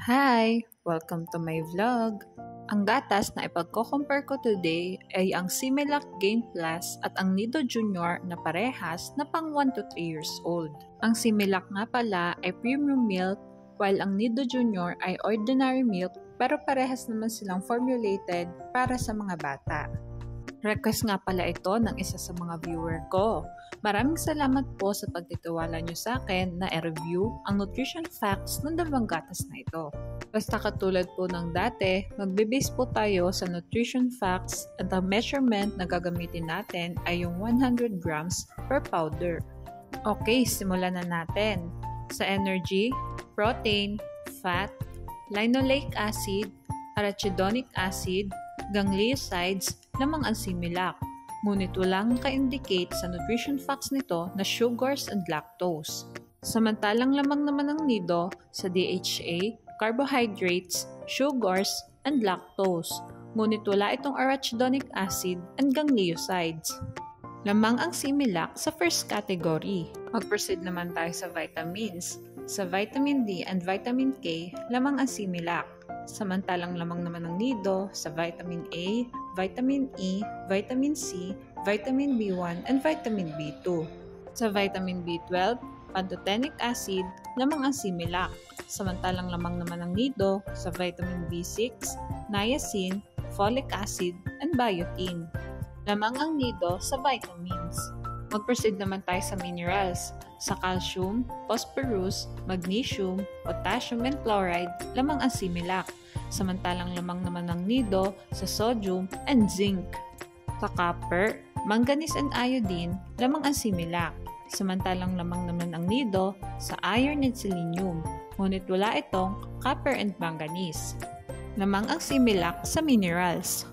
Hi! Welcome to my vlog. Ang gatas na ipagko-compare ko today ay ang Similac Gain Plus at ang Nido Junior na parehas na pang 1 to 3 years old. Ang Similac nga pala ay premium milk while ang Nido Junior ay ordinary milk pero parehas naman silang formulated para sa mga bata. Request nga pala ito ng isa sa mga viewer ko. Maraming salamat po sa pagtitiwala nyo sa akin na i-review ang nutrition facts ng dalawang gatas na ito. Basta katulad po ng dati, magbe-base po tayo sa nutrition facts at ang measurement na gagamitin natin ay yung 100 grams per powder. Okay, simulan na natin. Sa energy, protein, fat, linoleic acid, arachidonic acid, gangliosides, lamang ang Similac. Ngunit walang ka-indicate sa nutrition facts nito na sugars and lactose. Samantalang lamang naman ang Nido sa DHA, carbohydrates, sugars, and lactose. Ngunit wala itong arachidonic acid and gangliosides. Lamang ang Similac sa first category. Mag-proceed naman tayo sa vitamins. Sa vitamin D and vitamin K, lamang ang Similac. Samantalang lamang naman ng Nido sa vitamin A, vitamin E, vitamin C, vitamin B1, and vitamin B2. Sa vitamin B12, pantothenic acid, lamang ang Similac. Samantalang lamang naman ng Nido sa vitamin B6, niacin, folic acid, and biotin. Lamang ang Nido sa vitamins. Mag-proceed naman tayo sa minerals. Sa calcium, phosphorus, magnesium, potassium, and chloride, lamang ang Similac. Samantalang lamang naman ng Nido sa sodium and zinc. Sa copper, manganese and iodine, lamang ang Similac. Samantalang lamang naman ang Nido sa iron and selenium. Ngunit wala itong copper and manganese. Lamang ang Similac sa minerals.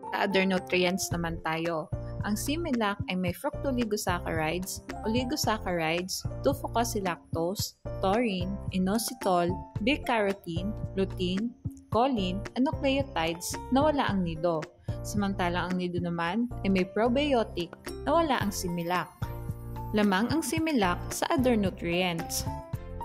Sa other nutrients naman tayo. Ang Similac ay may fructooligosaccharides, oligosaccharides, 2-fucosylactose, taurine, inositol, beta-carotene, lutein, choline, and nucleotides na wala ang Nido. Samantalang ang Nido naman ay may probiotic na wala ang Similac. Lamang ang Similac sa other nutrients.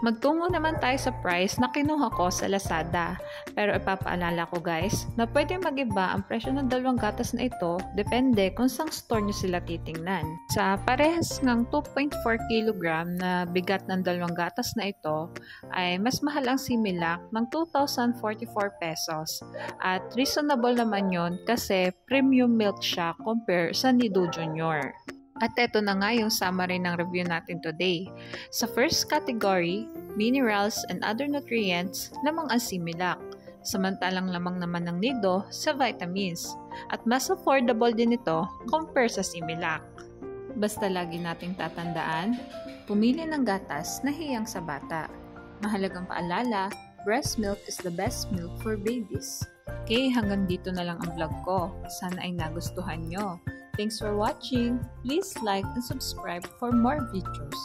Magtungo naman tayo sa price na kinuha ko sa Lazada. Pero ipapaalala ko guys na pwede mag-iba ang presyo ng dalawang gatas na ito depende kung saan store nyo sila titingnan. Sa parehas ng 2.4 kg na bigat ng dalawang gatas na ito ay mas mahal ang Similac ng 2,044 pesos. At reasonable naman yon kasi premium milk siya compare sa Nido Junior. At eto na nga yung summary ng review natin today. Sa first category, minerals and other nutrients, lamang ang Similac. Samantalang lamang naman ng Nido sa vitamins. At mas affordable din ito compare sa Similac. Basta lagi nating tatandaan, pumili ng gatas na hiyang sa bata. Mahalagang paalala, breast milk is the best milk for babies. Okay, hanggang dito na lang ang vlog ko. Sana ay nagustuhan nyo. Thanks for watching. Please like and subscribe for more videos.